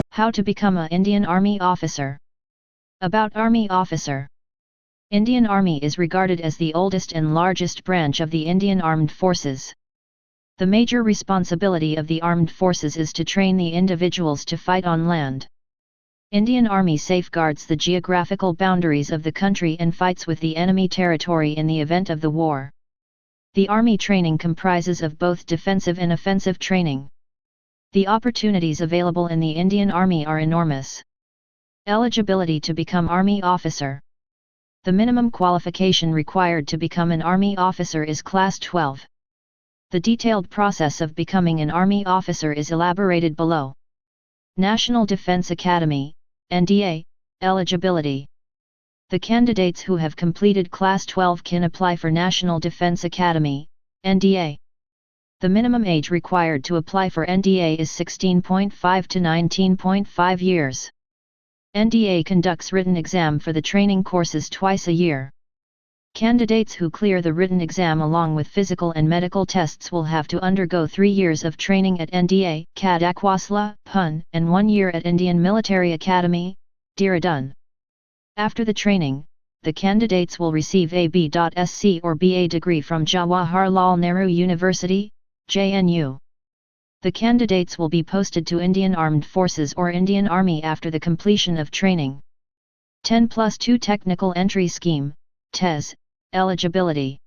How to become an Indian Army officer. About Army officer. Indian Army is regarded as the oldest and largest branch of the Indian Armed Forces. The major responsibility of the armed forces is to train the individuals to fight on land. Indian Army safeguards the geographical boundaries of the country and fights with the enemy territory in the event of the war. The Army training comprises of both defensive and offensive training. The opportunities available in the Indian Army are enormous. Eligibility to become Army officer. The minimum qualification required to become an Army officer is Class 12. The detailed process of becoming an Army officer is elaborated below. National Defense Academy, NDA, eligibility. The candidates who have completed Class 12 can apply for National Defense Academy, NDA. The minimum age required to apply for NDA is 16.5 to 19.5 years. NDA conducts written exam for the training courses twice a year. Candidates who clear the written exam along with physical and medical tests will have to undergo 3 years of training at NDA, Kadakwasla, Pune, and 1 year at Indian Military Academy, Dehradun. After the training, the candidates will receive a B.Sc or BA degree from Jawaharlal Nehru University, JNU. The candidates will be posted to Indian Armed Forces or Indian Army after the completion of training. 10+2 Technical Entry Scheme, TES, eligibility.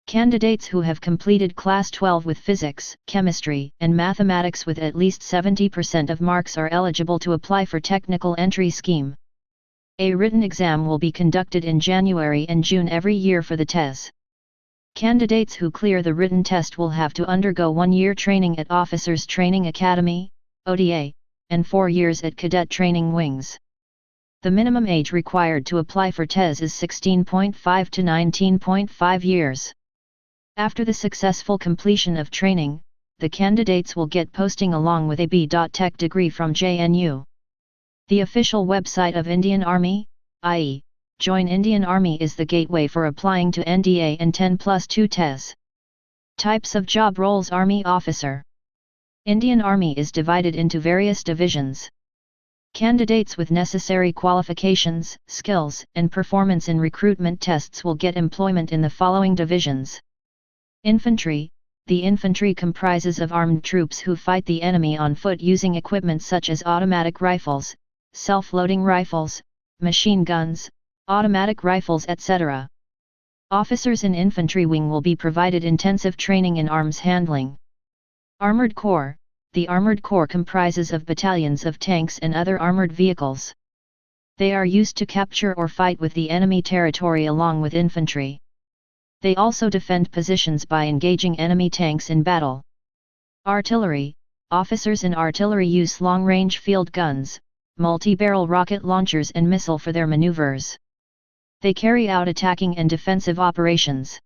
Candidates who have completed Class 12 with physics, chemistry, and mathematics with at least 70% of marks are eligible to apply for Technical Entry Scheme. A written exam will be conducted in January and June every year for the TES. Candidates who clear the written test will have to undergo 1 year training at Officers Training Academy, OTA, and 4 years at Cadet Training Wings. The minimum age required to apply for TES is 16.5 to 19.5 years. After the successful completion of training, the candidates will get posting along with a B.Tech degree from JNU. The official website of Indian Army, i.e., Join Indian Army, is the gateway for applying to NDA and 10+2 TES. Types of job roles. Army officer. Indian Army is divided into various divisions. Candidates with necessary qualifications, skills, and performance in recruitment tests will get employment in the following divisions. Infantry. The infantry comprises of armed troops who fight the enemy on foot using equipment such as automatic rifles, self-loading rifles, machine guns, automatic rifles, etc. Officers in Infantry Wing will be provided intensive training in arms handling. Armored Corps. The Armored Corps comprises of battalions of tanks and other armored vehicles. They are used to capture or fight with the enemy territory along with infantry. They also defend positions by engaging enemy tanks in battle. Artillery. Officers in artillery use long-range field guns, multi-barrel rocket launchers and missile for their maneuvers. They carry out attacking and defensive operations.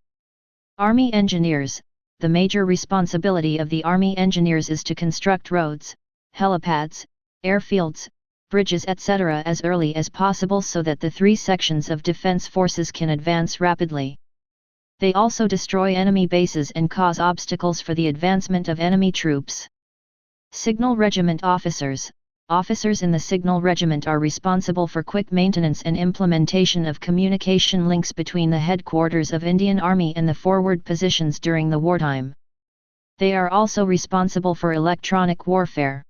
Army Engineers. The major responsibility of the Army Engineers is to construct roads, helipads, airfields, bridges, etc. as early as possible so that the 3 sections of defense forces can advance rapidly. They also destroy enemy bases and cause obstacles for the advancement of enemy troops. Signal Regiment Officers. Officers in the Signal Regiment are responsible for quick maintenance and implementation of communication links between the headquarters of Indian Army and the forward positions during the wartime. They are also responsible for electronic warfare.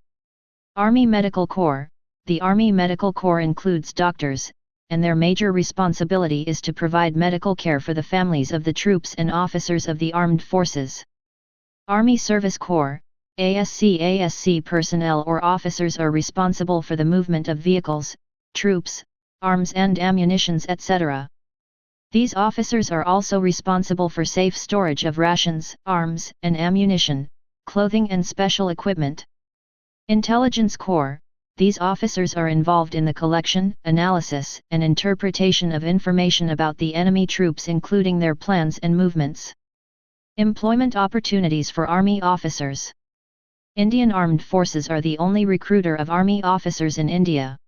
Army Medical Corps. The Army Medical Corps includes doctors, and their major responsibility is to provide medical care for the families of the troops and officers of the armed forces. Army Service Corps. ASC personnel or officers are responsible for the movement of vehicles, troops, arms and ammunitions, etc. These officers are also responsible for safe storage of rations, arms and ammunition, clothing and special equipment. Intelligence Corps. These officers are involved in the collection, analysis, and interpretation of information about the enemy troops, including their plans and movements. Employment opportunities for Army officers. Indian Armed Forces are the only recruiter of Army officers in India.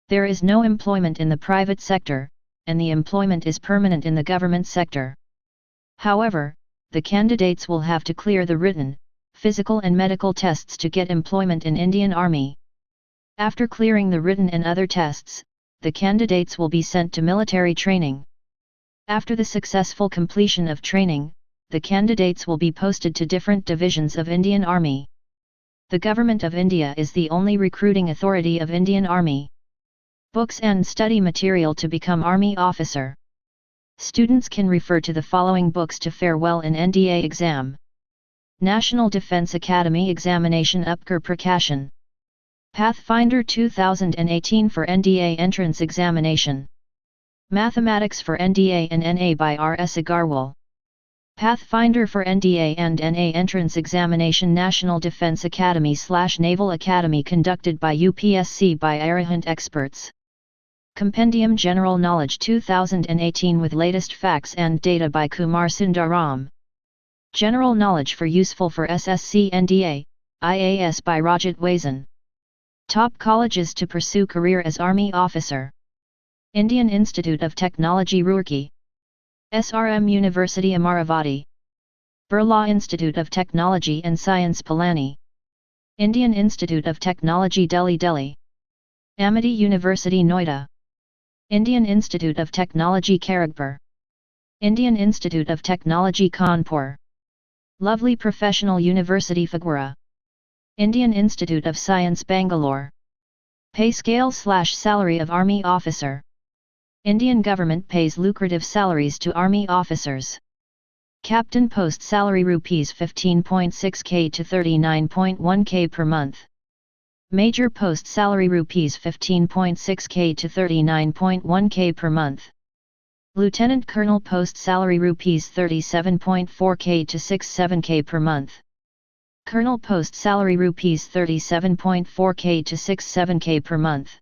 There is no employment in the private sector, and the employment is permanent in the government sector. However, the candidates will have to clear the written, physical and medical tests to get employment in Indian Army. After clearing the written and other tests, the candidates will be sent to military training. After the successful completion of training, the candidates will be posted to different divisions of Indian Army. The Government of India is the only recruiting authority of Indian Army. Books and study material to become Army officer. Students can refer to the following books to fare well in NDA exam. National Defence Academy Examination Upkar Prakashan. Pathfinder 2018 for NDA Entrance Examination. Mathematics for NDA and NA by R.S. Agarwal. Pathfinder for NDA and NA Entrance Examination National Defence Academy/Naval Academy conducted by UPSC by Arihant experts. Compendium General Knowledge 2018 with latest facts and data by Kumar Sundaram. General Knowledge for Useful for SSC NDA, IAS by Rajat Wazan. Top Colleges to Pursue Career as Army Officer. Indian Institute of Technology Roorkee. SRM University Amaravati. Birla Institute of Technology and Science Pilani. Indian Institute of Technology Delhi. Amity University Noida. Indian Institute of Technology Kharagpur. Indian Institute of Technology Kanpur. Lovely Professional University Phagwara. Indian Institute of Science Bangalore. Pay scale/salary of Army Officer. Indian government pays lucrative salaries to Army officers. Captain post salary Rs 15.6k to 39.1k per month. Major post salary Rs 15.6k to 39.1k per month. Lieutenant Colonel post salary Rs 37.4k to 67k per month. Colonel post salary Rs 37.4k to 67k per month.